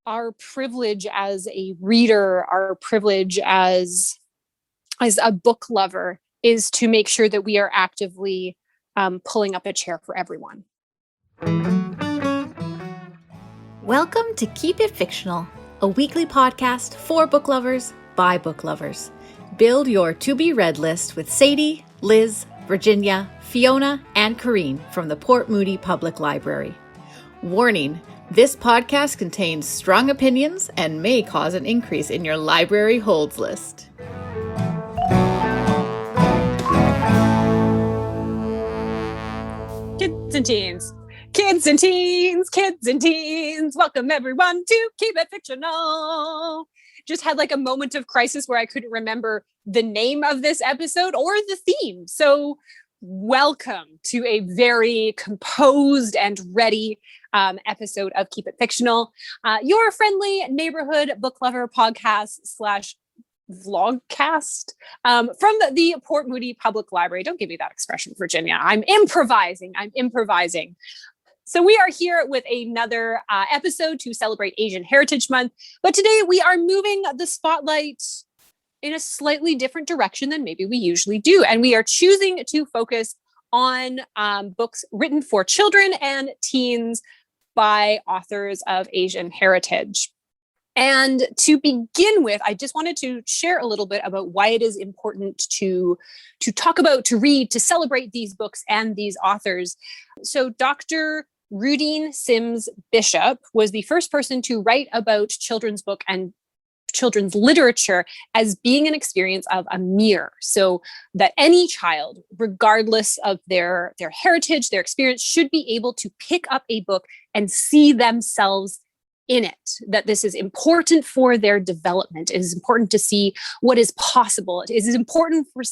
our privilege as a reader, our privilege as a book lover is to make sure that we are actively pulling up a chair for everyone. Welcome to Keep It Fictional, a weekly podcast for book lovers by book lovers. Build your to-be-read list with Sadie, Liz, Virginia, Fiona, and Corrine from the Port Moody Public Library. Warning, this podcast contains strong opinions and may cause an increase in your library holds list. Kids and teens, kids and teens, kids and teens. Welcome everyone to Keep It Fictional. Just had like a moment of crisis where I couldn't remember the name of this episode or the theme. So welcome to a very composed and ready episode of Keep It Fictional, your friendly neighborhood book lover podcast / vlogcast from the Port Moody Public Library. Don't give me that expression, Virginia. I'm improvising. So we are here with another episode to celebrate Asian Heritage Month. But today we are moving the spotlight in a slightly different direction than maybe we usually do. And we are choosing to focus on books written for children and teens by authors of Asian heritage. And to begin with, I just wanted to share a little bit about why it is important to talk about, to read, to celebrate these books and these authors. So Dr. Rudine Sims Bishop was the first person to write about children's book and children's literature as being an experience of a mirror. So that any child, regardless of their heritage, their experience, should be able to pick up a book and see themselves in it, that this is important for their development. It is important to see what is possible. It is important for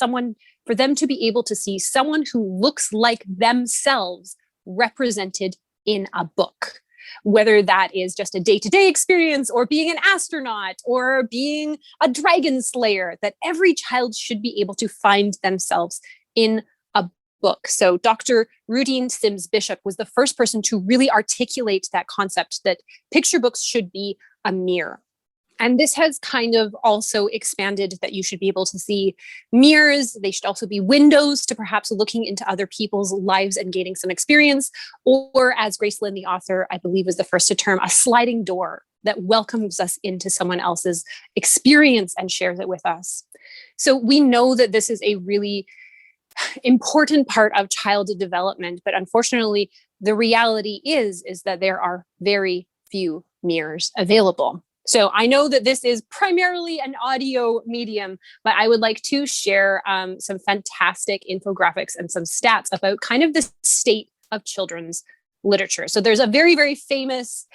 them to be able to see someone who looks like themselves represented in a book, whether that is just a day-to-day experience or being an astronaut or being a dragon slayer, that every child should be able to find themselves in a book. So Dr. Rudine Sims Bishop was the first person to really articulate that concept that picture books should be a mirror. And this has kind of also expanded that you should be able to see mirrors. They should also be windows to perhaps looking into other people's lives and gaining some experience. Or as Grace Lynn, the author, I believe was the first to term, a sliding door that welcomes us into someone else's experience and shares it with us. So we know that this is a really important part of child development, but unfortunately, the reality is that there are very few mirrors available. So I know that this is primarily an audio medium, but I would like to share some fantastic infographics and some stats about kind of the state of children's literature. So there's a very, very famous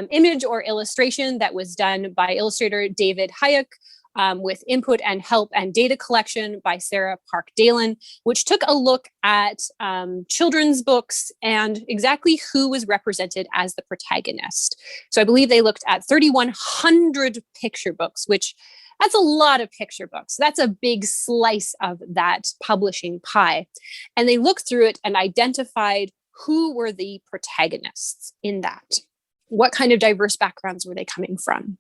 image or illustration that was done by illustrator David Hayek with input and help and data collection by Sarah Park Dalen, which took a look at children's books and exactly who was represented as the protagonist. So I believe they looked at 3,100 picture books, which that's a lot of picture books. That's a big slice of that publishing pie. And they looked through it and identified who were the protagonists in that. What kind of diverse backgrounds were they coming from?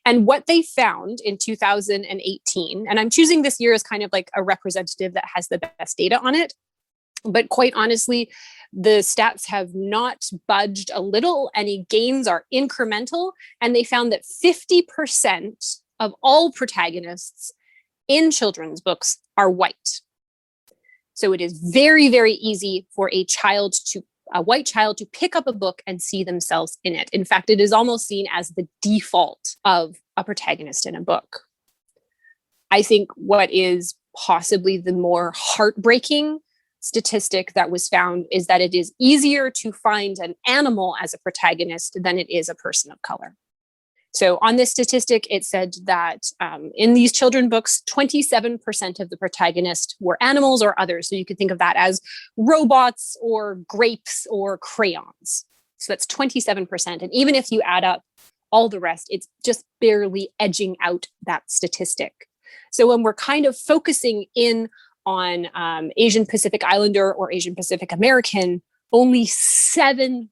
And what they found in 2018, and I'm choosing this year as kind of like a representative that has the best data on it, but quite honestly, the stats have not budged a little. Any gains are incremental, and they found that 50% of all protagonists in children's books are white. So it is very, very easy for a white child to pick up a book and see themselves in it. In fact, it is almost seen as the default of a protagonist in a book. I think what is possibly the more heartbreaking statistic that was found is that it is easier to find an animal as a protagonist than it is a person of color. So on this statistic, it said that in these children books, 27% of the protagonists were animals or others. So you could think of that as robots or grapes or crayons. So that's 27%. And even if you add up all the rest, it's just barely edging out that statistic. So when we're kind of focusing in on Asian Pacific Islander or Asian Pacific American, only 7%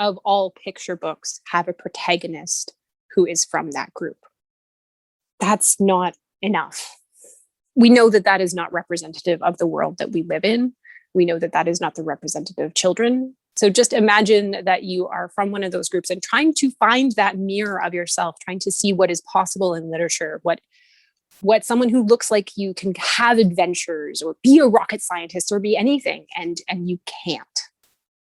of all picture books have a protagonist who is from that group. That's not enough. We know that that is not representative of the world that we live in. We know that that is not the representative of children. So just imagine that you are from one of those groups and trying to find that mirror of yourself, trying to see what is possible in literature, what someone who looks like you can have adventures or be a rocket scientist or be anything, and you can't.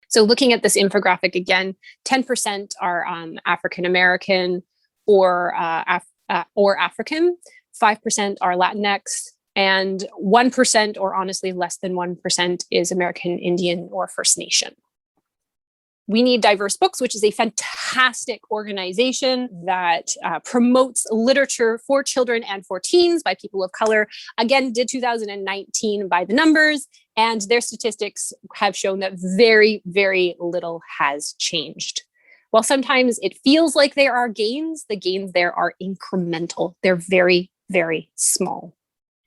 So looking at this infographic again, 10% are African American or African, 5% are Latinx, and 1%, or honestly less than 1%, is American Indian or First Nation. We Need Diverse Books, which is a fantastic organization that promotes literature for children and for teens by people of color. Again, did 2019 by the numbers, and their statistics have shown that very, very little has changed. While sometimes it feels like there are gains, the gains there are incremental. They're very, very small.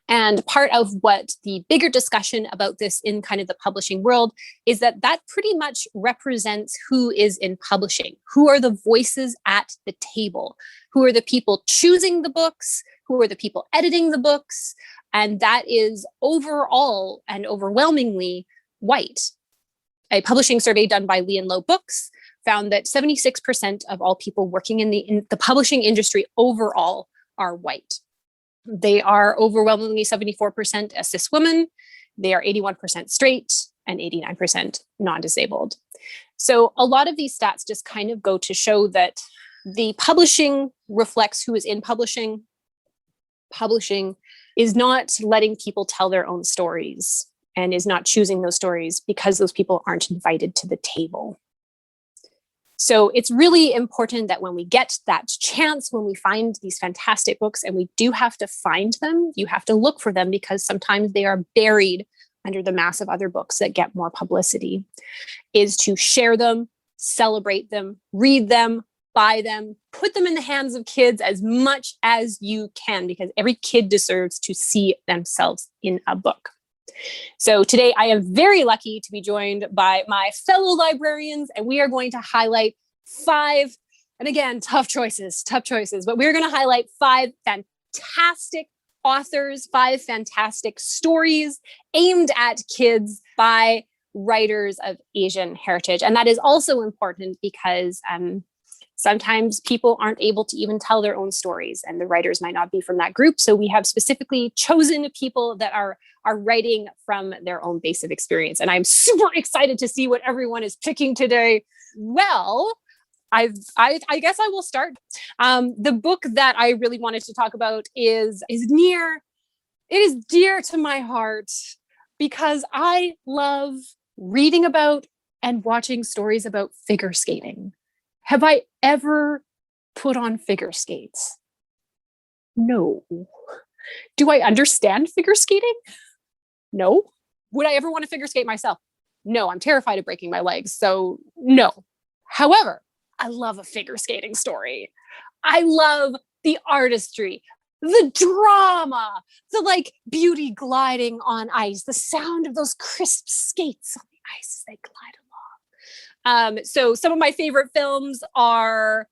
And part of what the bigger discussion about this in kind of the publishing world is that pretty much represents who is in publishing, who are the voices at the table, who are the people choosing the books, who are the people editing the books. And that is overall and overwhelmingly white. A publishing survey done by Lee & Low Books found that 76% of all people working in the publishing industry overall are white. They are overwhelmingly 74% a cis woman. They are 81% straight and 89% non-disabled. So a lot of these stats just kind of go to show that the publishing reflects who is in publishing. Publishing is not letting people tell their own stories and is not choosing those stories because those people aren't invited to the table. So it's really important that when we get that chance, when we find these fantastic books, and we do have to find them, you have to look for them because sometimes they are buried under the mass of other books that get more publicity, is to share them, celebrate them, read them, buy them, put them in the hands of kids as much as you can, because every kid deserves to see themselves in a book. So today I am very lucky to be joined by my fellow librarians, and we are going to highlight 5, and again, tough choices, but we're going to highlight 5 fantastic authors, 5 fantastic stories aimed at kids by writers of Asian heritage. And that is also important because sometimes people aren't able to even tell their own stories, and the writers might not be from that group. So we have specifically chosen people that are writing from their own base of experience. And I'm super excited to see what everyone is picking today. Well, I guess I will start. The book that I really wanted to talk about is dear to my heart because I love reading about and watching stories about figure skating. Have I ever put on figure skates? No. Do I understand figure skating? No. Would I ever want to figure skate myself? No, I'm terrified of breaking my legs, so no. However, I love a figure skating story. I love the artistry, the drama, the beauty gliding on ice, the sound of those crisp skates on the ice as they glide along. So some of my favorite films are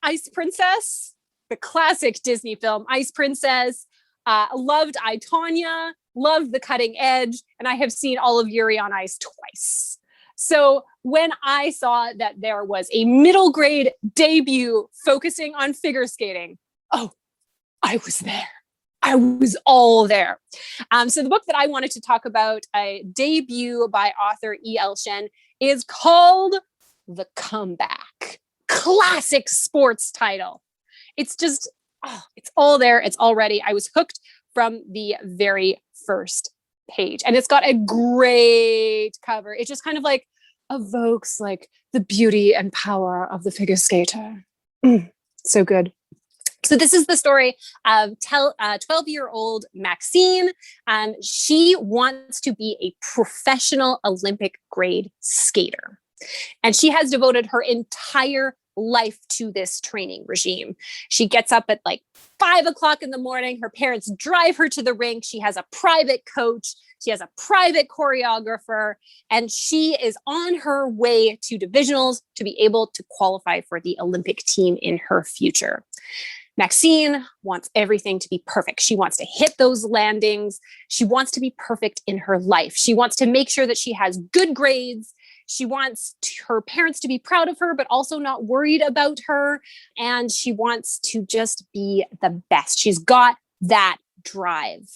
Ice Princess, the classic Disney film, Ice Princess. Loved I, Tonya, loved The Cutting Edge, and I have seen all of Yuri on Ice twice. So when I saw that there was a middle grade debut focusing on figure skating, oh, I was there. I was all there. So the book that I wanted to talk about, a debut by author E.L. Shen, is called The Comeback. Classic sports title. It's just, it's all there. It's all ready. I was hooked from the very first page. And it's got a great cover. It just kind of evokes the beauty and power of the figure skater. So good. So this is the story of 12-year-old Maxine. She wants to be a professional Olympic grade skater. And she has devoted her entire life to this training regime. She gets up at like 5 o'clock in the morning. Her parents drive her to the rink. She has a private coach. She has a private choreographer, and she is on her way to divisionals to be able to qualify for the Olympic team in her future. Maxine wants everything to be perfect. She wants to hit those landings. She wants to be perfect in her life. She wants to make sure that she has good grades. She wants her parents to be proud of her, but also not worried about her. And she wants to just be the best. She's got that drive.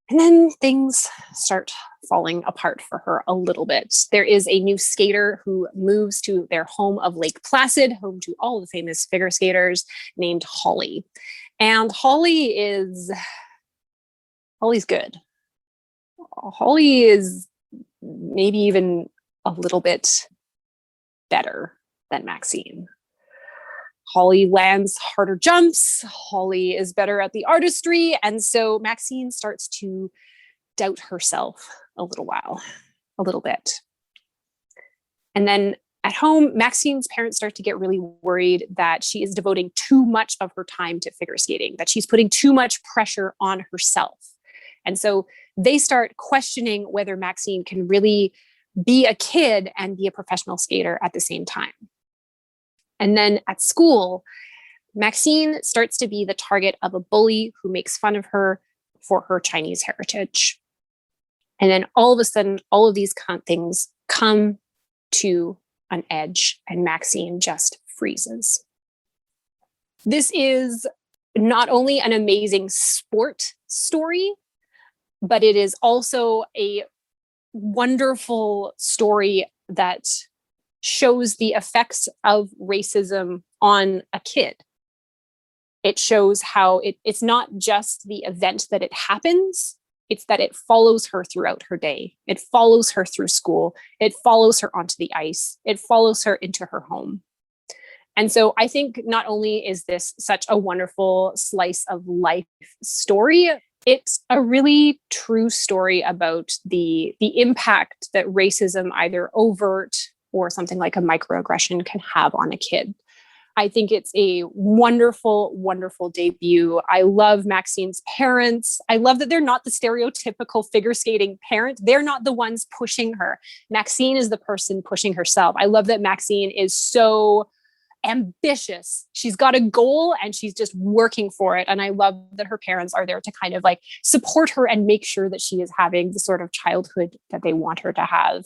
And then things start falling apart for her a little bit. There is a new skater who moves to their home of Lake Placid, home to all the famous figure skaters, named Holly. And Holly's good. Holly is maybe even a little bit better than Maxine. Holly lands harder jumps. Holly is better at the artistry. And so Maxine starts to doubt herself a little bit. And then at home, Maxine's parents start to get really worried that she is devoting too much of her time to figure skating, that she's putting too much pressure on herself. And so they start questioning whether Maxine can really be a kid and be a professional skater at the same time. And then at school, Maxine starts to be the target of a bully who makes fun of her for her Chinese heritage. And then all of a sudden, all of these things come to an edge, and Maxine just freezes. This is not only an amazing sport story, but it is also a wonderful story that shows the effects of racism on a kid. It shows how it's not just the event that it happens, it's that it follows her throughout her day. It follows her through school. It follows her onto the ice. It follows her into her home. And so I think not only is this such a wonderful slice of life story, it's a really true story about the impact that racism, either overt or something like a microaggression, can have on a kid. I think it's a wonderful, wonderful debut. I love Maxine's parents. I love that they're not the stereotypical figure skating parent. They're not the ones pushing her. Maxine is the person pushing herself. I love that Maxine is so ambitious. She's got a goal and she's just working for it. And I love that her parents are there to kind of like support her and make sure that she is having the sort of childhood that they want her to have.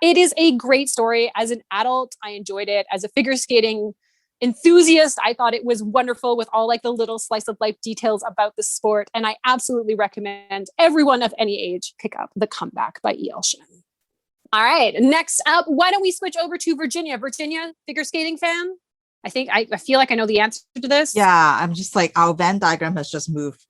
It is a great story. As an adult, I enjoyed it. As a figure skating enthusiast, I thought it was wonderful with all like the little slice of life details about the sport. And I absolutely recommend everyone of any age pick up The Comeback by E.L. Shen. All right, next up, why don't we switch over to Virginia? Virginia, figure skating fan? I feel like I know the answer to this. Yeah, I'm just like, our Venn diagram has just moved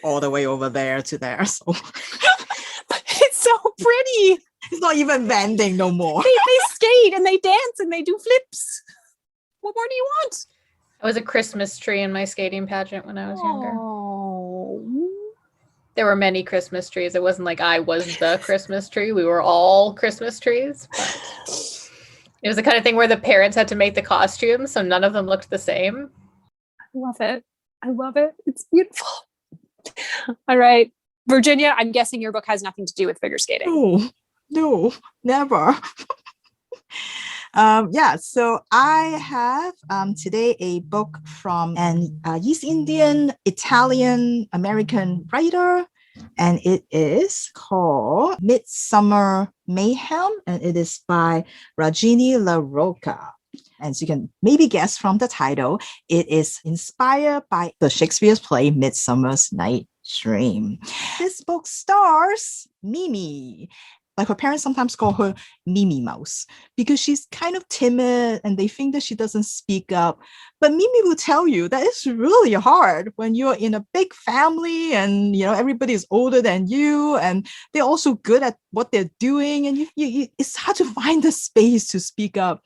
all the way over there to there. So but it's so pretty. It's not even bending no more. They skate and they dance and they do flips. What more do you want? I was a Christmas tree in my skating pageant when I was younger. There were many Christmas trees. It wasn't like I was the Christmas tree. We were all Christmas trees. But it was the kind of thing where the parents had to make the costumes, so none of them looked the same. I love it. I love it. It's beautiful. All right. Virginia, I'm guessing your book has nothing to do with figure skating. No, never. So I have today a book from an East Indian, Italian, American writer, and it is called Midsummer, Mayhem, and it is by Rajani LaRocca. As you can maybe guess from the title, it is inspired by the Shakespeare's play Midsummer's Night Dream. This book stars Mimi. Like her parents sometimes call her Mimi Mouse because she's kind of timid and they think that she doesn't speak up. But Mimi will tell you that it's really hard when you're in a big family and, you know, everybody is older than you and they're also good at what they're doing, and it's hard to find the space to speak up.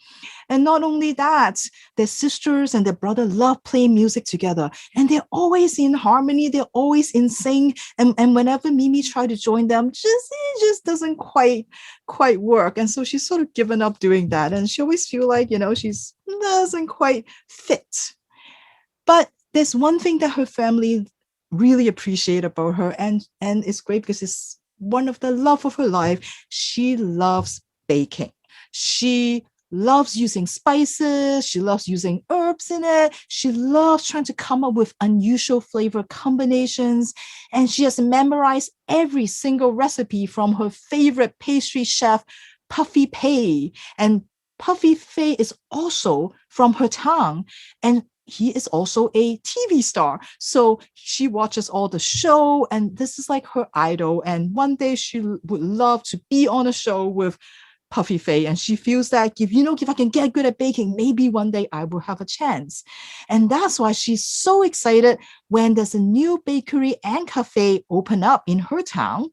And not only that, their sisters and their brother love playing music together, and they're always in harmony, they're always in sync. And whenever Mimi tries to join them, it just doesn't quite work. And so she's sort of given up doing that, and she always feel like, she's doesn't quite fit. But there's one thing that her family really appreciate about her, and it's great because it's one of the love of her life. She loves baking. She loves using spices. She loves using herbs in it. She loves trying to come up with unusual flavor combinations. And she has memorized every single recipe from her favorite pastry chef, Puffy Pei. And Puffy Fei is also from her town. And he is also a TV star. So she watches all the show, and this is like her idol. And one day she would love to be on a show with Puffy Fei. And she feels that if I can get good at baking, maybe one day I will have a chance. And that's why she's so excited when there's a new bakery and cafe open up in her town,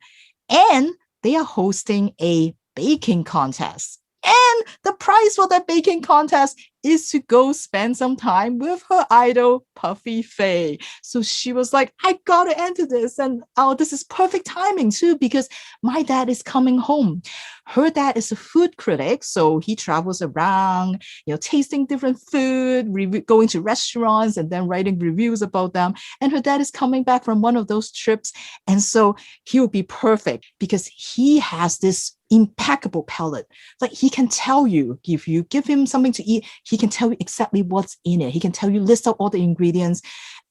and they are hosting a baking contest. And the prize for that baking contest is to go spend some time with her idol, Puffy Fei. So she was like, I gotta enter this. And this is perfect timing too, because my dad is coming home. Her dad is a food critic, so he travels around, tasting different food, going to restaurants and then writing reviews about them. And her dad is coming back from one of those trips. And so he will be perfect because he has this impeccable palate. Like, he can tell you, if you give him something to eat, he can tell you exactly what's in it. He can tell you, list out all the ingredients.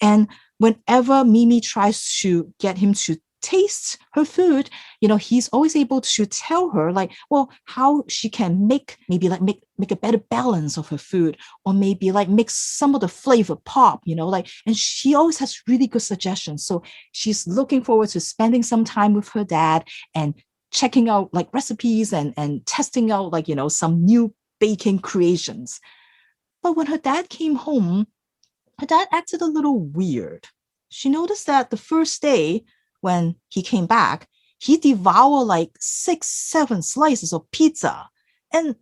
And whenever Mimi tries to get him to taste her food, he's always able to tell her, like, well, how she can make a better balance of her food, or maybe like make some of the flavor pop, and she always has really good suggestions. So she's looking forward to spending some time with her dad and checking out like recipes and testing out some new baking creations. But when her dad came home, her dad acted a little weird. She noticed that the first day when he came back, he devoured like 6-7 slices of pizza. And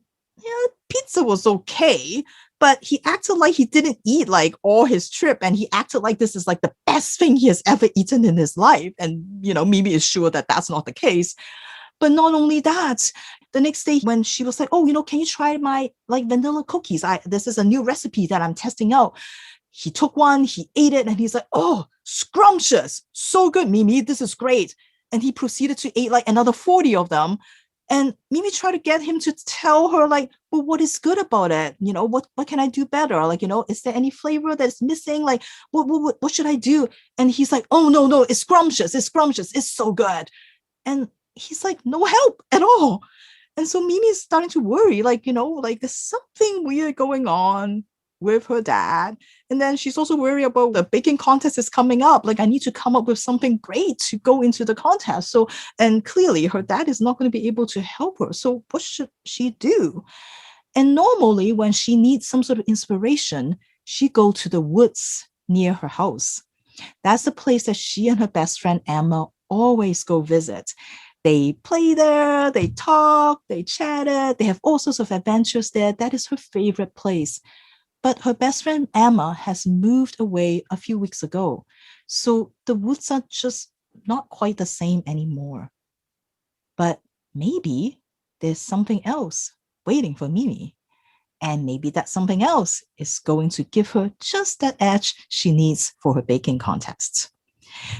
pizza was okay, but he acted like he didn't eat like all his trip, and he acted like this is like the best thing he has ever eaten in his life. And Mimi is sure that that's not the case. But not only that, the next day when she was like, oh, can you try my like vanilla cookies? This is a new recipe that I'm testing out. He took one, he ate it, and he's like, oh, scrumptious. So good, Mimi. This is great. And he proceeded to eat like another 40 of them. And Mimi tried to get him to tell her, like, well, what is good about it? What can I do better? Like, is there any flavor that's missing? Like, what should I do? And he's like, oh, no, it's scrumptious. It's scrumptious. It's so good. And he's like, no help at all. And so Mimi is starting to worry, like there's something weird going on with her dad. And then she's also worried about the baking contest is coming up. Like, I need to come up with something great to go into the contest. So, and clearly her dad is not going to be able to help her. So what should she do? And normally when she needs some sort of inspiration, she go to the woods near her house. That's the place that she and her best friend Emma always go visit. They play there, they talk, they chatted, they have all sorts of adventures there. That is her favorite place. But her best friend Emma has moved away a few weeks ago. So the woods are just not quite the same anymore. But maybe there's something else waiting for Mimi. And maybe that something else is going to give her just that edge she needs for her baking contests.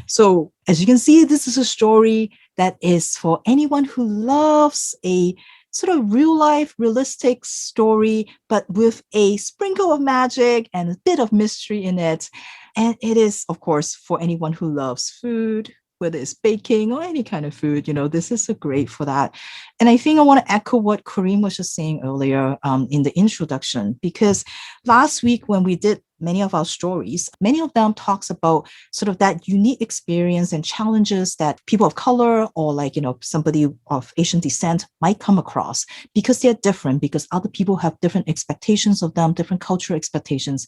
So as you can see, this is a story that is for anyone who loves a sort of real life, realistic story, but with a sprinkle of magic and a bit of mystery in it. And it is, of course, for anyone who loves food, whether it's baking or any kind of food, this is a great for that. And I think I want to echo what Corinne was just saying earlier in the introduction, because last week when we did many of our stories, many of them talks about sort of that unique experience and challenges that people of color or somebody of Asian descent might come across because they're different, because other people have different expectations of them, different cultural expectations.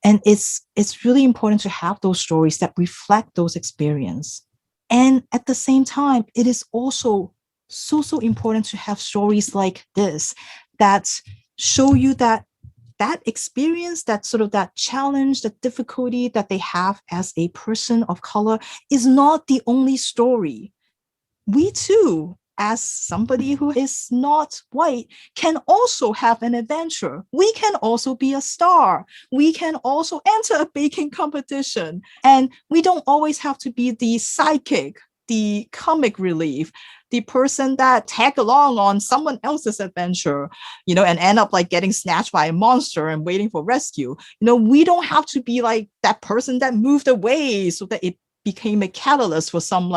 And it's really important to have those stories that reflect those experiences. And at the same time, it is also so important to have stories like this that show you that experience, that sort of that challenge, that difficulty that they have as a person of color is not the only story. We too, as somebody who is not white, can also have an adventure. We can also be a star. We can also enter a baking competition. And we don't always have to be the sidekick, the comic relief, the person that tag along on someone else's adventure, and end up like getting snatched by a monster and waiting for rescue. We don't have to be like that person that moved away so that it became a catalyst for some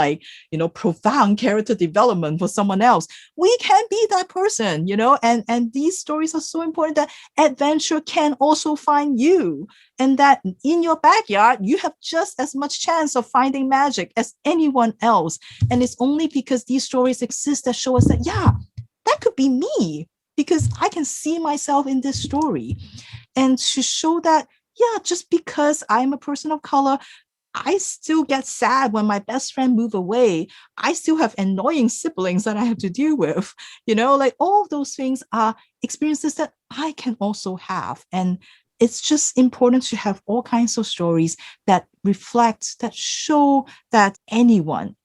profound character development for someone else. We can be that person, and these stories are so important that adventure can also find you, and that in your backyard, you have just as much chance of finding magic as anyone else. And it's only because these stories exist that show us that, yeah, that could be me, because I can see myself in this story. And to show that, yeah, just because I'm a person of color, I still get sad when my best friend move away. I still have annoying siblings that I have to deal with. Like all of those things are experiences that I can also have. And it's just important to have all kinds of stories that reflect, that show that anyone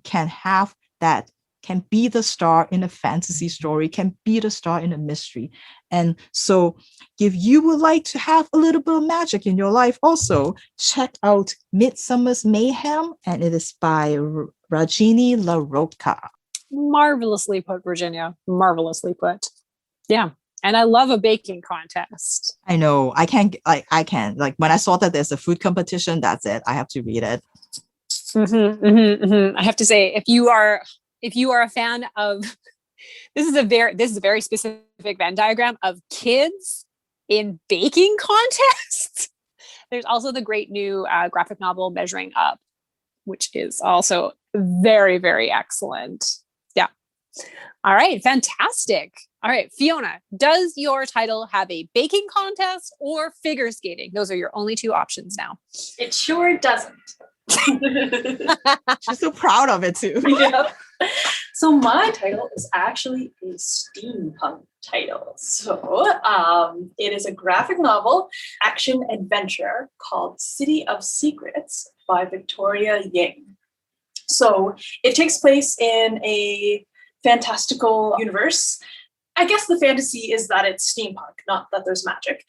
can have that, can be the star in a fantasy story, can be the star in a mystery. And so if you would like to have a little bit of magic in your life also, check out Midsummer's Mayhem, and it is by Rajani LaRocca. Marvelously put, Virginia. Marvelously put. Yeah. And I love a baking contest. I know. I can't, when I saw that there's a food competition, that's it. I have to read it. I have to say, if you are a fan of, this is a very specific Venn diagram of kids in baking contests. There's also the great new graphic novel Measuring Up, which is also very, very excellent. Yeah. All right. Fantastic. All right. Fiona, does your title have a baking contest or figure skating? Those are your only two options now. It sure doesn't. She's so proud of it too. Yeah. So my title is actually a steampunk title. So it is a graphic novel action adventure called City of Secrets by Victoria Ying. So it takes place in a fantastical universe. I guess the fantasy is that it's steampunk, not that there's magic.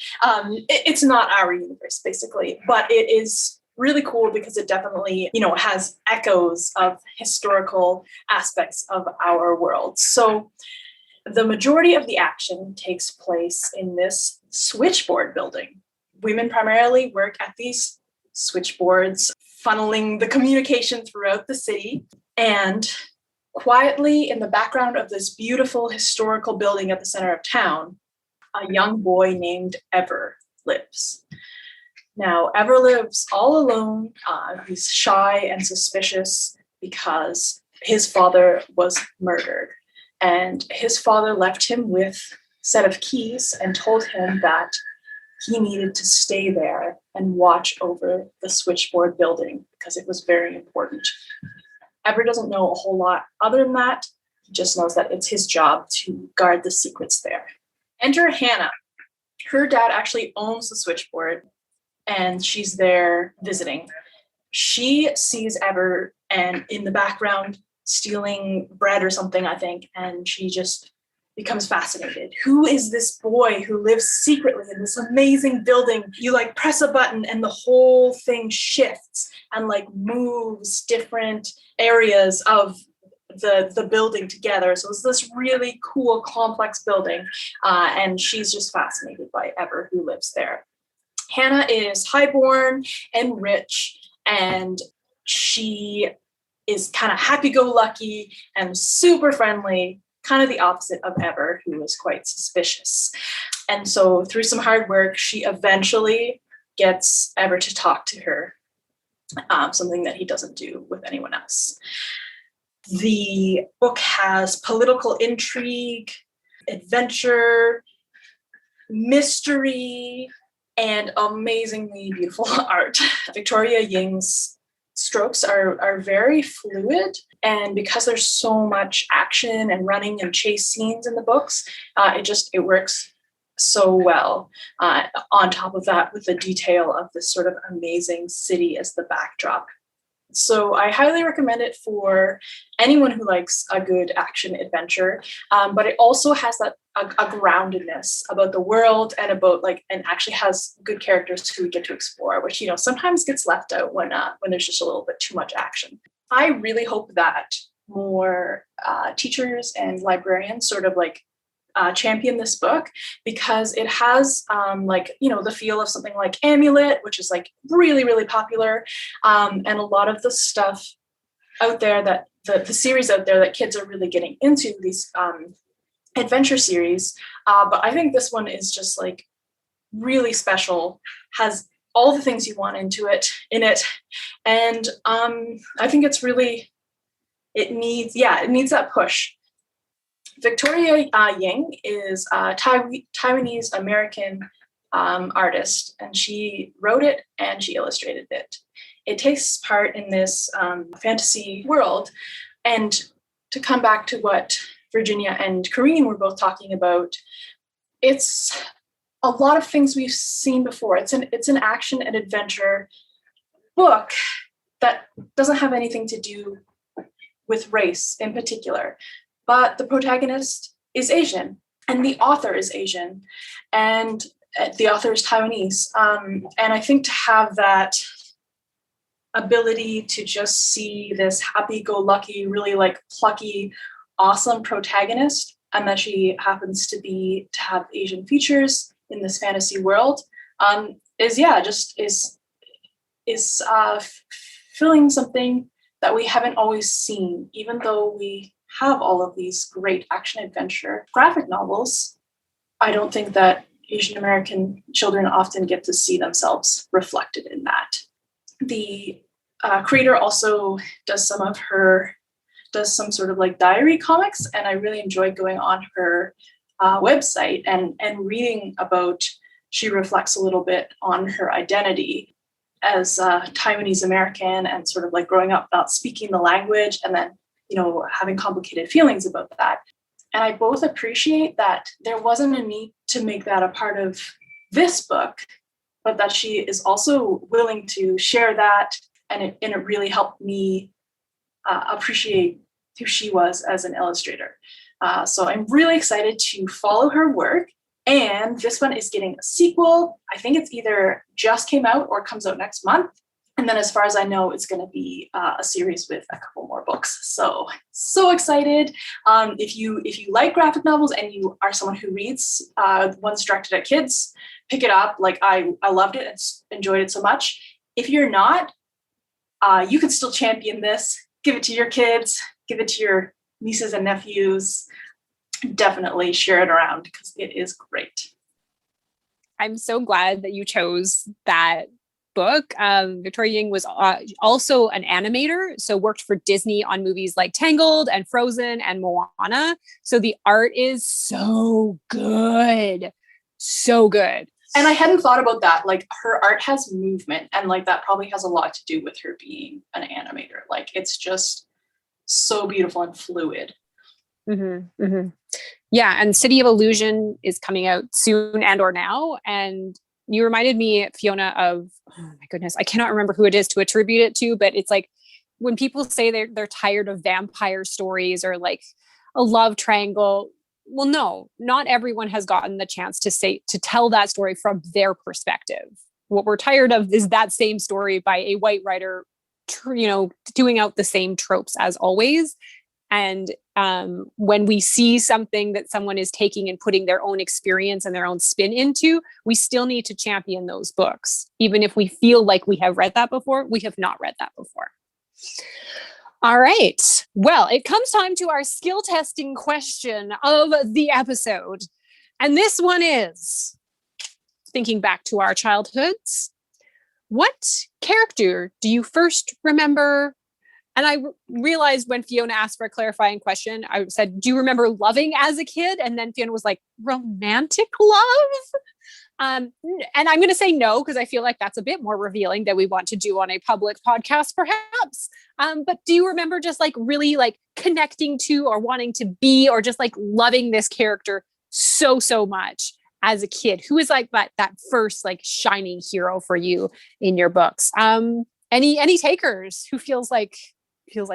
It's not our universe, basically, but it is really cool because it definitely, has echoes of historical aspects of our world. So the majority of the action takes place in this switchboard building. Women primarily work at these switchboards, funneling the communication throughout the city. And quietly in the background of this beautiful historical building at the center of town, a young boy named Ever lives. Now, Ever lives all alone. He's shy and suspicious because his father was murdered. And his father left him with a set of keys and told him that he needed to stay there and watch over the switchboard building because it was very important. Ever doesn't know a whole lot other than that. He just knows that it's his job to guard the secrets there. Enter Hannah. Her dad actually owns the switchboard, and she's there visiting. She sees Ever and in the background stealing bread or something, I think, and she just becomes fascinated. Who is this boy who lives secretly in this amazing building? You press a button and the whole thing shifts and moves different areas of the building together. So it's this really cool, complex building. And she's just fascinated by Ever, who lives there. Hannah is highborn and rich, and she is kind of happy-go-lucky and super friendly, kind of the opposite of Ever, who is quite suspicious. And so through some hard work, she eventually gets Ever to talk to her, something that he doesn't do with anyone else. The book has political intrigue, adventure, mystery, and amazingly beautiful art. Victoria Ying's strokes are very fluid. And because there's so much action and running and chase scenes in the books, it works so well. On top of that, with the detail of this sort of amazing city as the backdrop. So I highly recommend it for anyone who likes a good action adventure. But it also has that a groundedness about the world and about and actually has good characters who we get to explore, which, you know, sometimes gets left out when there's just a little bit too much action. I really hope that more teachers and librarians sort of champion this book, because it has the feel of something like Amulet, which is really, really popular, and a lot of the stuff out there that the series out there that kids are really getting into, these adventure series. But I think this one is just really special, has all the things you want in it. And I think it needs that push. Victoria Ying is a Taiwanese American artist, and she wrote it and she illustrated it. It takes part in this fantasy world. And to come back to what Virginia and Corinne were both talking about, it's a lot of things we've seen before. It's an action and adventure book that doesn't have anything to do with race in particular. But the protagonist is Asian, and the author is Asian, and the author is Taiwanese. And I think to have that ability to just see this happy-go-lucky, really plucky, awesome protagonist, and that she happens to have Asian features in this fantasy world, is filling something that we haven't always seen, even though we have all of these great action adventure graphic novels. I don't think that Asian American children often get to see themselves reflected in that. The creator also does some sort of diary comics, and I really enjoy going on her website and reading about, she reflects a little bit on her identity as Taiwanese American, and sort of growing up not speaking the language, and then having complicated feelings about that. And I both appreciate that there wasn't a need to make that a part of this book, but that she is also willing to share that. And it really helped me appreciate who she was as an illustrator. So I'm really excited to follow her work. And this one is getting a sequel. I think it's either just came out or comes out next month. And then as far as I know, it's going to be a series with a couple more books. So excited. If you like graphic novels and you are someone who reads ones directed at kids, pick it up. I loved it and enjoyed it so much. If you're not, you can still champion this. Give it to your kids. Give it to your nieces and nephews. Definitely share it around because it is great. I'm so glad that you chose that book. Victoria Ying was also an animator, so worked for Disney on movies like Tangled and Frozen and Moana. So the art is so good. So good. And I hadn't thought about that. Her art has movement, and that probably has a lot to do with her being an animator. It's just so beautiful and fluid. Mm-hmm, mm-hmm. Yeah, and City of Illusion is coming out soon and or now. And you reminded me, Fiona, of, oh my goodness, I cannot remember who it is to attribute it to, but it's when people say they're tired of vampire stories or a love triangle. Well, no, not everyone has gotten the chance to tell that story from their perspective. What we're tired of is that same story by a white writer, doing out the same tropes as always. And when we see something that someone is taking and putting their own experience and their own spin into, we still need to champion those books. Even if we feel like we have read that before, we have not read that before. All right. Well, it comes time to our skill testing question of the episode. And this one is, thinking back to our childhoods, what character do you first remember? And I realized when Fiona asked for a clarifying question, I said, do you remember loving as a kid? And then Fiona was like, romantic love? And I'm going to say no, because I feel like that's a bit more revealing than we want to do on a public podcast, perhaps. But do you remember just like really like connecting to or wanting to be or just like loving this character so much as a kid? Who is like that first like shining hero for you in your books? Any takers? Who feels like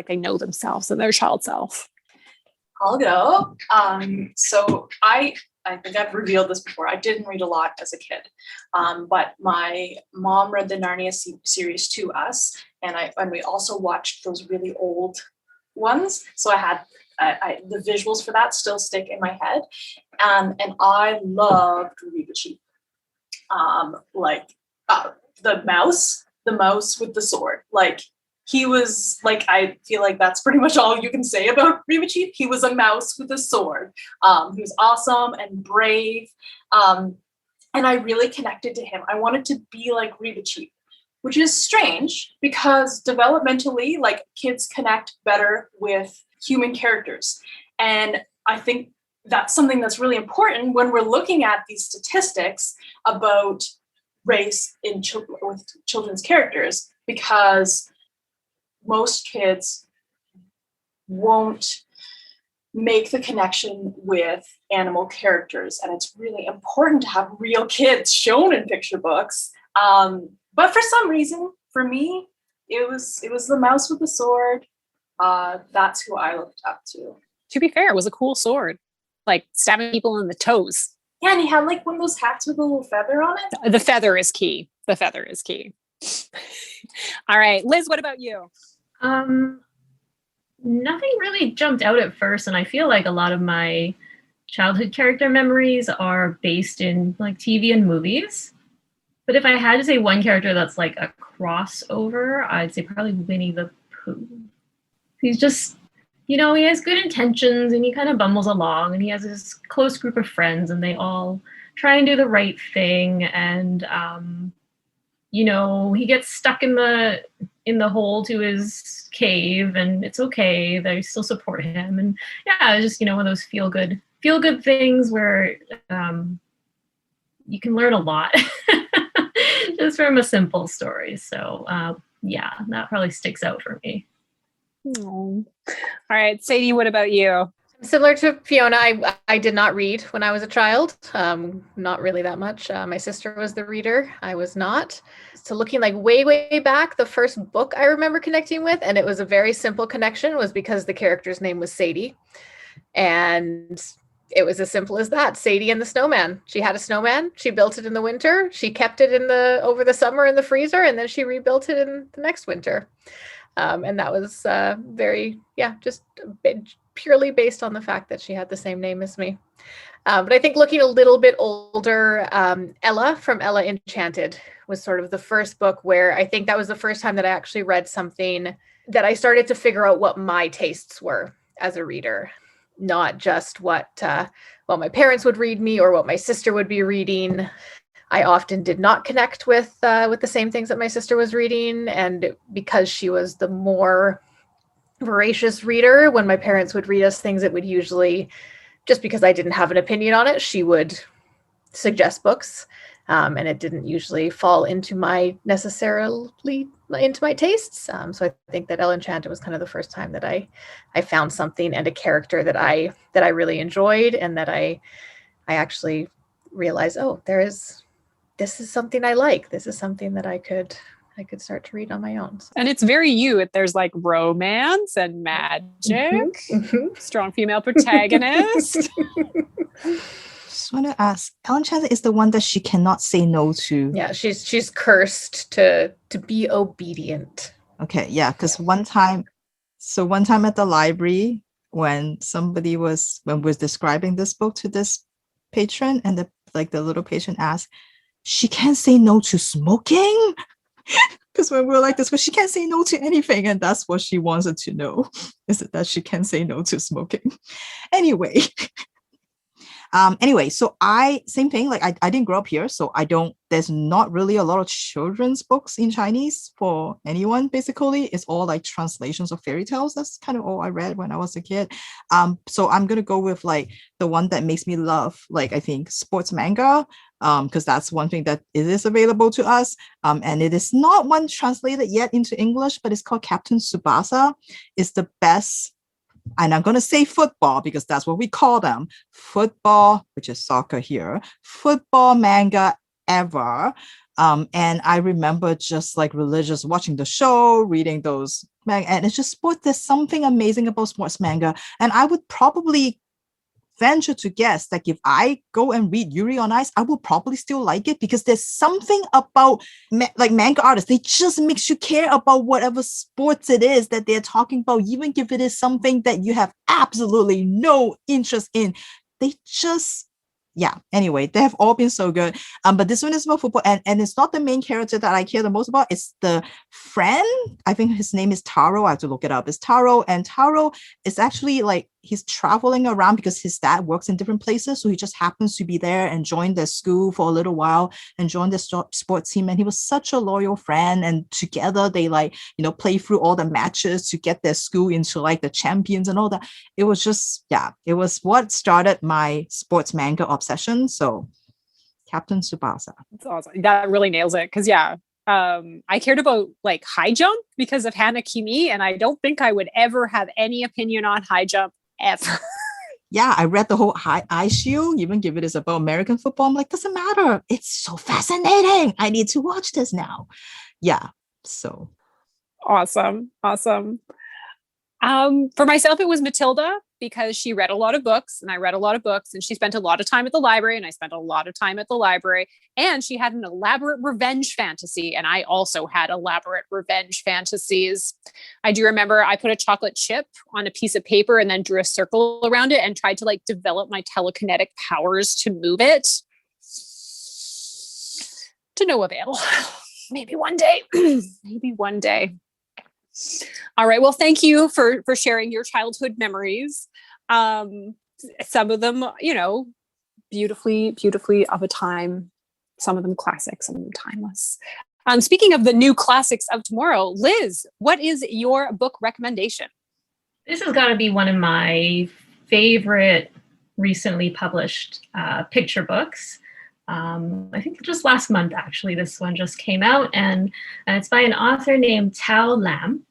they know themselves and their child self? I'll go. So I think I've revealed this before. I didn't read a lot as a kid, but my mom read the Narnia series to us, and we also watched those really old ones. So I had the visuals for that still stick in my head, and I loved Reba Cheap, the mouse with the sword, like. He was like, I feel like that's pretty much all you can say about Reba Cheap. He was a mouse with a sword. He was awesome and brave. And I really connected to him. I wanted to be like Reba Cheap, which is strange because developmentally, like kids connect better with human characters. And I think that's something that's really important when we're looking at these statistics about race in with children's characters, because most kids won't make the connection with animal characters. And it's really important to have real kids shown in picture books. But for some reason, for me, it was the mouse with the sword. That's who I looked up to. To be fair, it was a cool sword, like stabbing people in the toes. Yeah, and he had like one of those hats with a little feather on it. The feather is key. All right, Liz, what about you? Nothing really jumped out at first, and I feel like a lot of my childhood character memories are based in like TV and movies. But if I had to say one character that's like a crossover, I'd say probably Winnie the Pooh. He's just, he has good intentions and he kind of bumbles along, and he has this close group of friends and they all try and do the right thing. And, he gets stuck in the hole to his cave, and it's okay. They still support him. And yeah, it's just, one of those feel good things where you can learn a lot just from a simple story. So yeah, that probably sticks out for me. All right, Sadie, what about you? Similar to Fiona, I did not read when I was a child. Not really that much. My sister was the reader. I was not. So looking like way back, the first book I remember connecting with, and it was a very simple connection, was because the character's name was Sadie. And it was as simple as that. Sadie and the snowman. She had a snowman. She built it in the winter. She kept it over the summer in the freezer, and then she rebuilt it in the next winter. And that was just purely based on the fact that she had the same name as me. But I think looking a little bit older, Ella from Ella Enchanted was sort of the first book where I think that was the first time that I actually read something that I started to figure out what my tastes were as a reader, not just what my parents would read me or what my sister would be reading. I often did not connect with the same things that my sister was reading. And because she was the more voracious reader, when my parents would read us things, it would usually, just because I didn't have an opinion on it, she would suggest books. And it didn't usually fall into necessarily into my tastes. So I think that Ella Enchanted was kind of the first time that I found something and a character that I really enjoyed, and that I actually realized, this is something I like. This is something that I could start to read on my own. And it's very you. There's like romance and magic, strong female protagonist. Just want to ask, Ellen Enchanted is the one that she cannot say no to. Yeah, she's cursed to be obedient. Okay, yeah, because one time at the library, when was describing this book to this patron, and the little patron asked, she can't say no to smoking? Because when we were like this, she can't say no to anything, and that's what she wanted to know, is that she can say no to smoking. Anyway, so same thing, like I didn't grow up here, so there's not really a lot of children's books in Chinese for anyone. Basically, it's all like translations of fairy tales. That's kind of all I read when I was a kid. So I'm gonna go with like the one that makes me love, like I think sports manga, because that's one thing that it is available to us. And it is not one translated yet into English, but it's called Captain Tsubasa. It's the best, and I'm going to say football because that's what we call them. Football, which is soccer here, football manga ever. And I remember just like religious watching the show, reading those manga, and it's just sport. There's something amazing about sports manga. And I would probably venture to guess that if I go and read Yuri on Ice, I will probably still like it because there's something about like manga artists. They just makes you care about whatever sports it is that they're talking about, even if it is something that you have absolutely no interest in. They just, yeah, anyway, they have all been so good. But this one is about football, and it's not the main character that I care the most about. It's the friend. I think his name is Taro. I have to look it up. It's Taro, and Taro is actually like he's traveling around because his dad works in different places, so he just happens to be there and joined their school for a little while and joined the sports team. And he was such a loyal friend, and together they like, you know, play through all the matches to get their school into like the champions and all that. It was just, yeah, it was what started my sports manga obsession. So Captain Tsubasa. That's awesome. That really nails it. Because I cared about like high jump because of Hana Kimi, and I don't think I would ever have any opinion on high jump ever. Yeah, I read the whole Eye Shield, even if it is about American football. I'm like, doesn't matter. It's so fascinating. I need to watch this now. Yeah, so. Awesome. For myself, it was Matilda because she read a lot of books and I read a lot of books, and she spent a lot of time at the library and I spent a lot of time at the library, and she had an elaborate revenge fantasy. And I also had elaborate revenge fantasies. I do remember I put a chocolate chip on a piece of paper and then drew a circle around it and tried to like develop my telekinetic powers to move it. To no avail. Maybe one day. Maybe one day. All right. Well, thank you for sharing your childhood memories. Some of them, you know, beautifully of a time. Some of them classics, some of them timeless. Speaking of the new classics of tomorrow, Liz, what is your book recommendation? This has got to be one of my favorite recently published picture books. I think just last month, actually, this one just came out, and it's by an author named Thao Lam,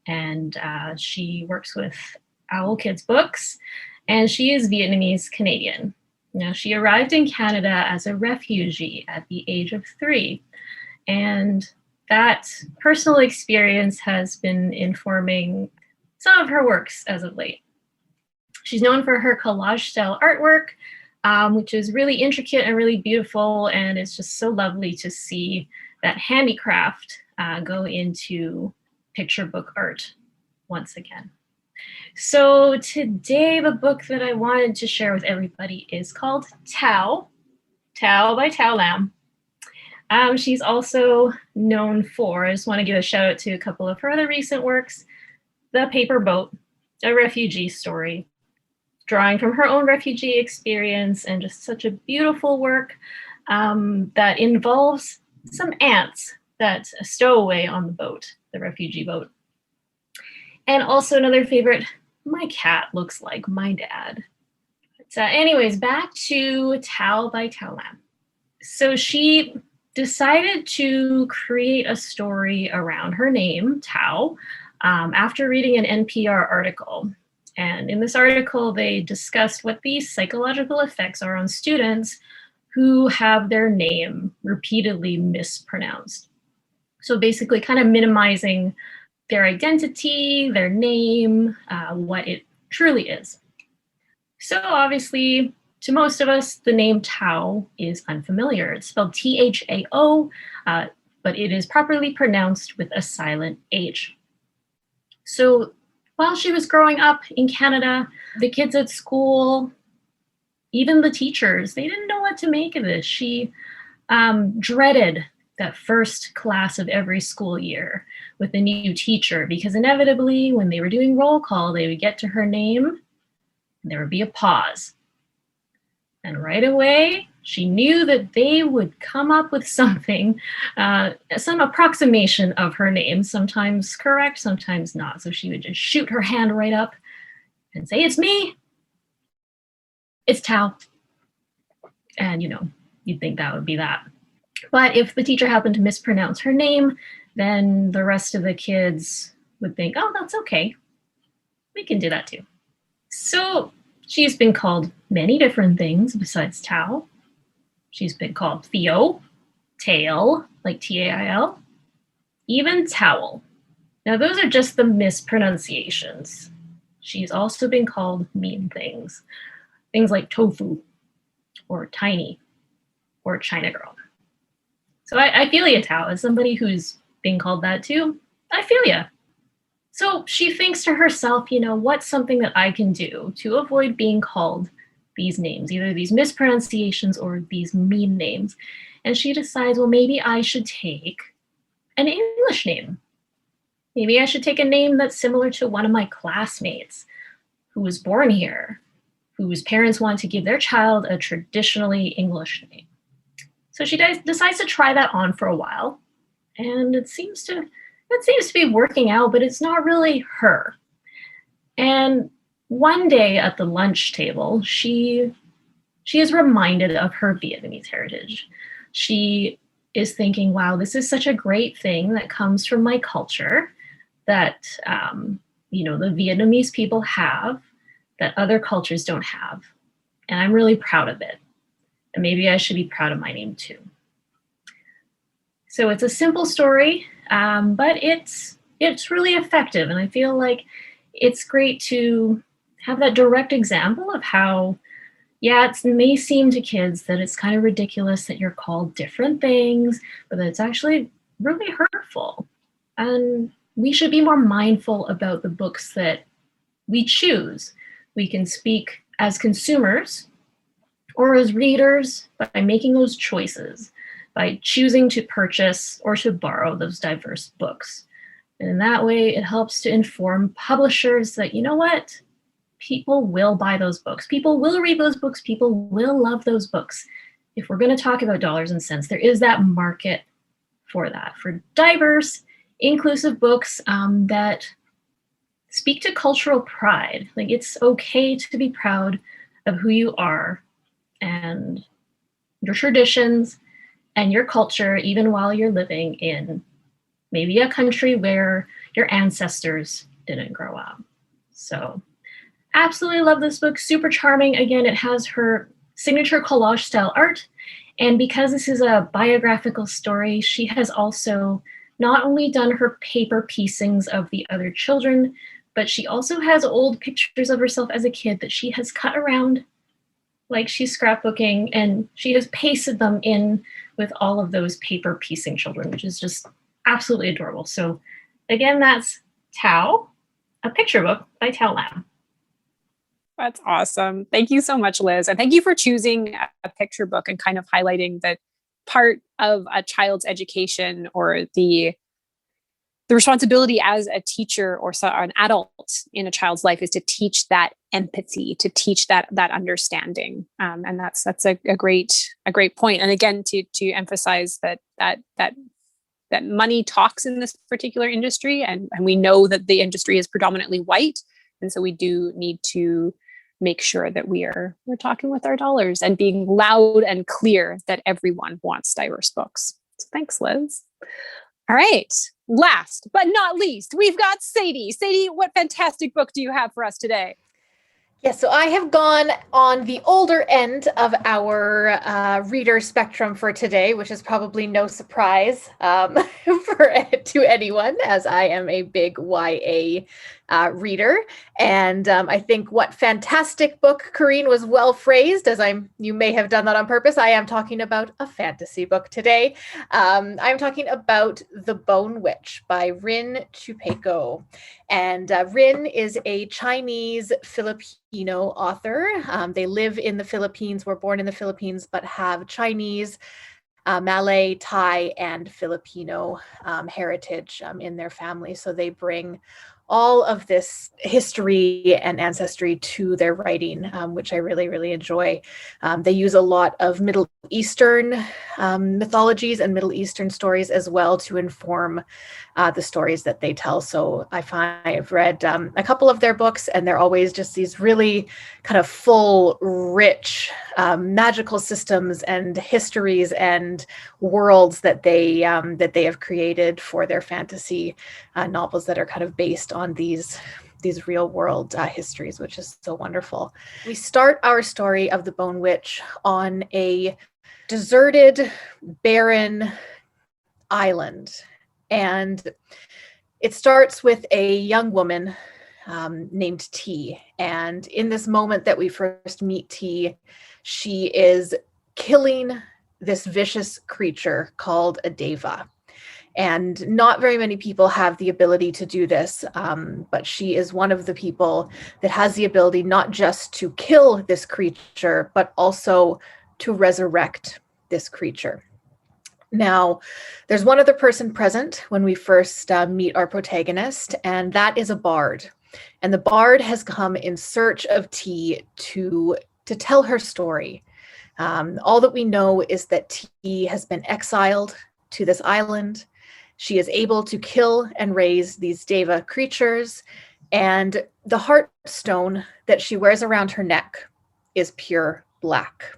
and she works with Owl Kids Books, and she is Vietnamese Canadian. Now, she arrived in Canada as a refugee at the age of 3, and that personal experience has been informing some of her works as of late. She's known for her collage-style artwork, which is really intricate and really beautiful, and it's just so lovely to see that handicraft go into picture book art once again. So today, the book that I wanted to share with everybody is called Thao by Thao Lam. She's also known for, I just want to give a shout out to a couple of her other recent works, The Paper Boat, a refugee story, drawing from her own refugee experience, and just such a beautiful work that involves some ants that stow away on the boat, the refugee boat. And also another favorite, My Cat Looks Like My Dad. But anyways, back to Thao by Thao Lam. So she decided to create a story around her name, Thao, after reading an NPR article. And in this article, they discussed what the psychological effects are on students who have their name repeatedly mispronounced. So basically kind of minimizing their identity, their name, what it truly is. So obviously, to most of us, the name Thao is unfamiliar. It's spelled Thao, but it is properly pronounced with a silent H. So while she was growing up in Canada, the kids at school, even the teachers, they didn't know what to make of this. She dreaded that first class of every school year with a new teacher, because inevitably when they were doing roll call, they would get to her name and there would be a pause. And right away, she knew that they would come up with something, some approximation of her name, sometimes correct, sometimes not. So she would just shoot her hand right up and say, "It's me. It's Thao." And, you'd think that would be that. But if the teacher happened to mispronounce her name, then the rest of the kids would think, oh, that's okay. We can do that too. So she's been called many different things besides Thao. She's been called Theo, Tail, like Tail, even Towel. Now, those are just the mispronunciations. She's also been called mean things. Things like tofu, or tiny, or China girl. So I feel ya, Tao, as somebody who's been called that too. I feel ya. So she thinks to herself, what's something that I can do to avoid being called these names, either these mispronunciations or these mean names. And she decides, well, maybe I should take an English name. Maybe I should take a name that's similar to one of my classmates who was born here, whose parents want to give their child a traditionally English name. So she decides to try that on for a while, and it seems to be working out, but it's not really her. And one day at the lunch table, she is reminded of her Vietnamese heritage. She is thinking, wow, this is such a great thing that comes from my culture that, the Vietnamese people have that other cultures don't have. And I'm really proud of it. And maybe I should be proud of my name too. So it's a simple story, but it's really effective. And I feel like it's great to have that direct example of how, it may seem to kids that it's kind of ridiculous that you're called different things, but that it's actually really hurtful. And we should be more mindful about the books that we choose. We can speak as consumers or as readers by making those choices, by choosing to purchase or to borrow those diverse books. And in that way, it helps to inform publishers that, people will buy those books. People will read those books. People will love those books. If we're going to talk about dollars and cents, there is that market for that, for diverse, inclusive books that speak to cultural pride. Like, it's okay to be proud of who you are and your traditions and your culture, even while you're living in maybe a country where your ancestors didn't grow up. So absolutely love this book. Super charming. Again, it has her signature collage style art. And because this is a biographical story, she has also not only done her paper piecings of the other children, but she also has old pictures of herself as a kid that she has cut around like she's scrapbooking, and she has pasted them in with all of those paper piecing children, which is just absolutely adorable. So again, that's Thao, a picture book by Thao Lam. That's awesome. Thank you so much, Liz. And thank you for choosing a picture book and kind of highlighting that part of a child's education or the responsibility as a teacher or an adult in a child's life is to teach that empathy, to teach that understanding. And that's a great point. And again, to emphasize that money talks in this particular industry, and we know that the industry is predominantly white. And so we do need to make sure that we're talking with our dollars and being loud and clear that everyone wants diverse books. So thanks, Liz. All right. Last but not least, we've got Sadie. Sadie, what fantastic book do you have for us today? Yeah, so I have gone on the older end of our reader spectrum for today, which is probably no surprise to anyone, as I am a big YA reader. And I think what fantastic book, Corrine, was well phrased, as you may have done that on purpose. I am talking about a fantasy book today. I'm talking about The Bone Witch by Rin Chupeco. And Rin is a Chinese Filipino author. They live in the Philippines, were born in the Philippines, but have Chinese, Malay, Thai, and Filipino heritage in their family. So they bring all of this history and ancestry to their writing, which I really, really enjoy. They use a lot of Middle Eastern mythologies and Middle Eastern stories as well to inform the stories that they tell. So I've read a couple of their books, and they're always just these really kind of full, rich, magical systems and histories and worlds that they have created for their fantasy novels that are kind of based on these real world histories, which is so wonderful. We start our story of the Bone Witch on a deserted, barren island. And it starts with a young woman named T. And in this moment that we first meet T, she is killing this vicious creature called a deva. And not very many people have the ability to do this, but she is one of the people that has the ability not just to kill this creature, but also to resurrect this creature. Now, there's one other person present when we first meet our protagonist, and that is a bard. And the bard has come in search of T to tell her story. All that we know is that T has been exiled to this island. She is able to kill and raise these deva creatures, and the heartstone that she wears around her neck is pure black.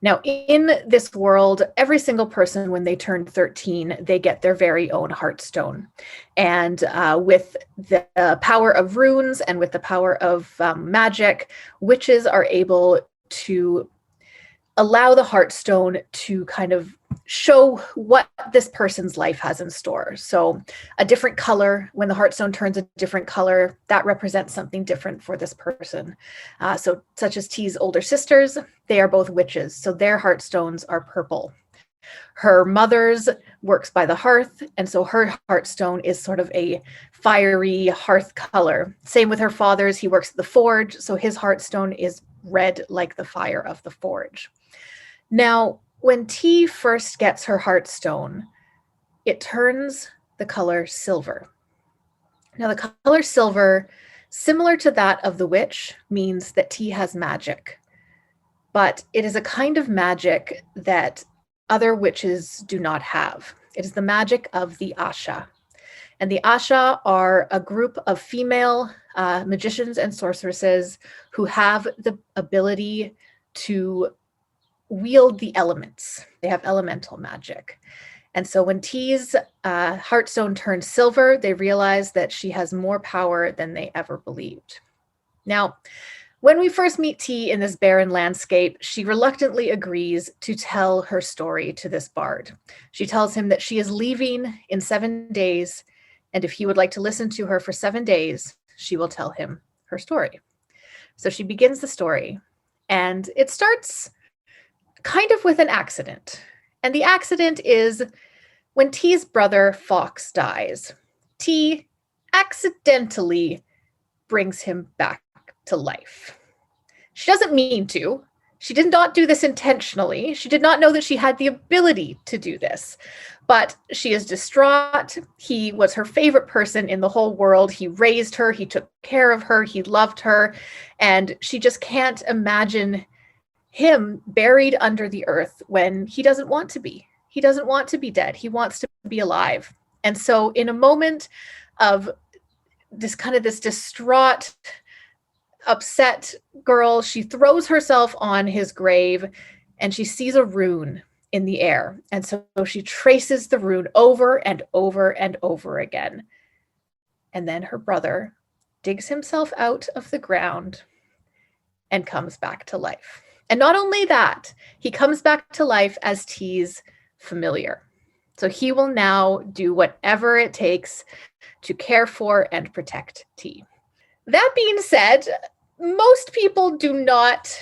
Now, in this world, every single person, when they turn 13, they get their very own heartstone. And with the power of runes and with the power of magic, witches are able to allow the heartstone to kind of show what this person's life has in store. So a different color, when the heartstone turns a different color, that represents something different for this person. So such as T's older sisters, they are both witches. So their heartstones are purple. Her mother's works by the hearth, and so her heartstone is sort of a fiery hearth color. Same with her father's, he works at the forge, so his heartstone is red like the fire of the forge. Now, when T first gets her heartstone, it turns the color silver. Now, the color silver, similar to that of the witch, means that T has magic, but it is a kind of magic that other witches do not have. It is the magic of the Asha. And the Asha are a group of female magicians and sorceresses who have the ability to wield the elements. They have elemental magic. And so when T's heartstone turns silver, they realize that she has more power than they ever believed. Now, when we first meet T in this barren landscape, she reluctantly agrees to tell her story to this bard. She tells him that she is leaving in 7 days, and if he would like to listen to her for 7 days, she will tell him her story. So she begins the story, and it starts kind of with an accident. And the accident is when T's brother Fox dies, T accidentally brings him back to life. She doesn't mean to. She did not do this intentionally. She did not know that she had the ability to do this, but she is distraught. He was her favorite person in the whole world. He raised her. He took care of her. He loved her. And she just can't imagine him buried under the earth when he doesn't want to be. He doesn't want to be dead. He wants to be alive. And so in a moment of this kind of this distraught, upset girl, she throws herself on his grave and she sees a rune in the air. And so she traces the rune over and over and over again. And then her brother digs himself out of the ground and comes back to life. And not only that, he comes back to life as T's familiar. So he will now do whatever it takes to care for and protect T. That being said, most people do not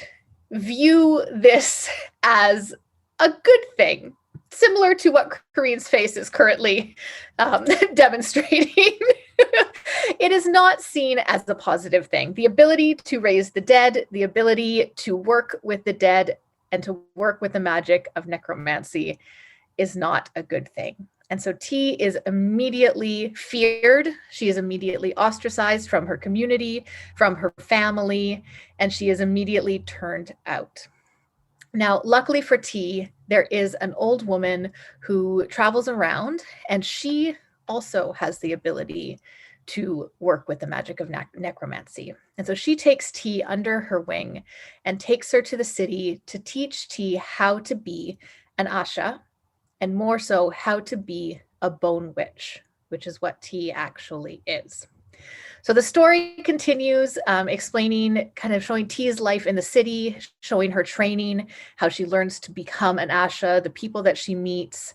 view this as a good thing, similar to what Kareen's face is currently demonstrating. It is not seen as a positive thing. The ability to raise the dead, the ability to work with the dead and to work with the magic of necromancy is not a good thing. And so T is immediately feared. She is immediately ostracized from her community, from her family, and she is immediately turned out. Now, luckily for T, there is an old woman who travels around, and she also has the ability to work with the magic of necromancy. And so she takes T under her wing and takes her to the city to teach T how to be an Asha, and more so, how to be a bone witch, which is what T actually is. So the story continues, explaining, kind of showing T's life in the city, showing her training, how she learns to become an Asha, the people that she meets,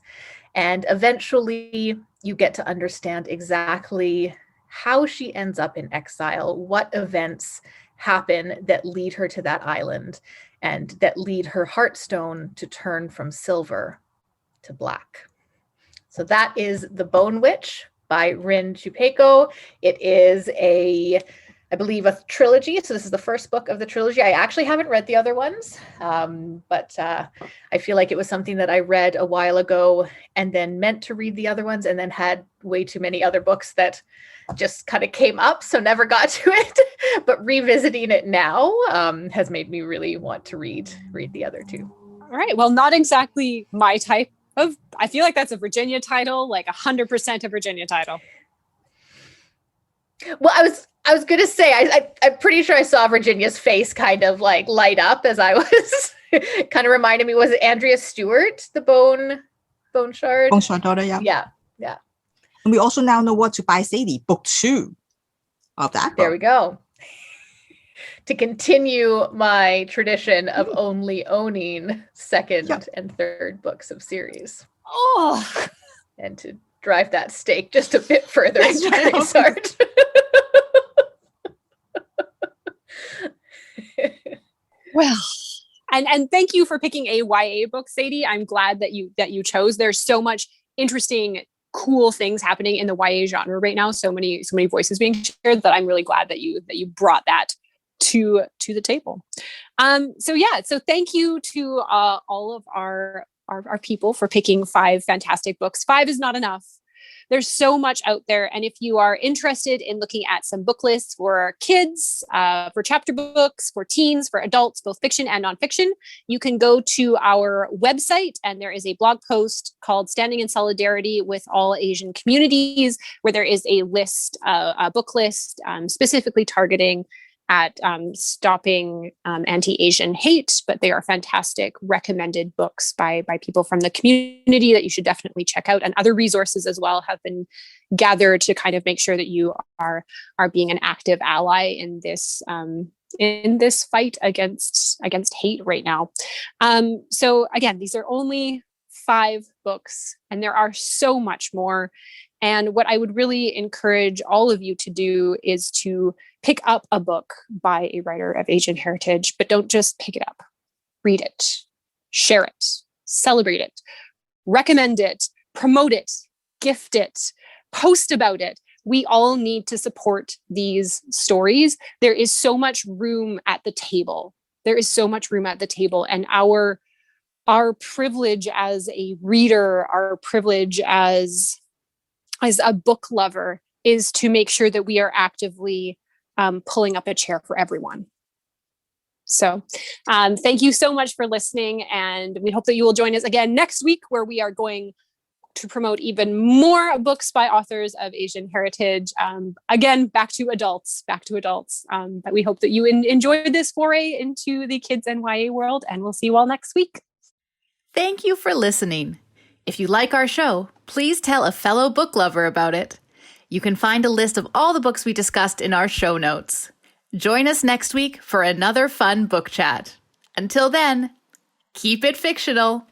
and eventually you get to understand exactly how she ends up in exile, what events happen that lead her to that island, and that lead her Heartstone to turn from silver to black. So that is The Bone Witch by Rin Chupeco. It is I believe, a trilogy. So this is the first book of the trilogy. I actually haven't read the other ones, but I feel like it was something that I read a while ago and then meant to read the other ones and then had way too many other books that just kind of came up, so never got to it. But revisiting it now has made me really want to read the other two. All right. Well, not exactly my type of, I feel like that's a Virginia title, like 100% a Virginia title. Well, I was gonna say I'm pretty sure I saw Virginia's face kind of like light up as I was kind of reminded me, was it Andrea Stewart, the bone shard? Bone Shard daughter, yeah. Yeah. And we also now know what to buy Sadie, book 2 of that book. There we go. To continue my tradition of only owning second and third books of series. Oh, and to drive that stake just a bit further in Jerry's heart. well, and thank you for picking a YA book, Sadie. I'm glad that you chose. There's so much interesting, cool things happening in the YA genre right now. So many voices being shared that I'm really glad that you brought that to the table. So thank you to all of our people for picking 5 fantastic books. 5 is not enough. There's so much out there. And if you are interested in looking at some book lists for kids, for chapter books, for teens, for adults, both fiction and nonfiction, you can go to our website, and there is a blog post called Standing in Solidarity with All Asian Communities, where there is a list, a book list specifically targeting at stopping anti-Asian hate, but they are fantastic recommended books by people from the community that you should definitely check out. And other resources as well have been gathered to kind of make sure that you are being an active ally in this fight against hate right now. So again, these are only 5 books, and there are so much more. And what I would really encourage all of you to do is to pick up a book by a writer of Asian heritage, but don't just pick it up. Read it, share it, celebrate it, recommend it, promote it, gift it, post about it. We all need to support these stories. There is so much room at the table. And our privilege as a reader, our privilege as a book lover is to make sure that we are actively pulling up a chair for everyone. So thank you so much for listening. And we hope that you will join us again next week, where we are going to promote even more books by authors of Asian heritage. Again, back to adults. But we hope that you enjoyed this foray into the kids and YA world, and we'll see you all next week. Thank you for listening. If you like our show, please tell a fellow book lover about it. You can find a list of all the books we discussed in our show notes. Join us next week for another fun book chat. Until then, keep it fictional.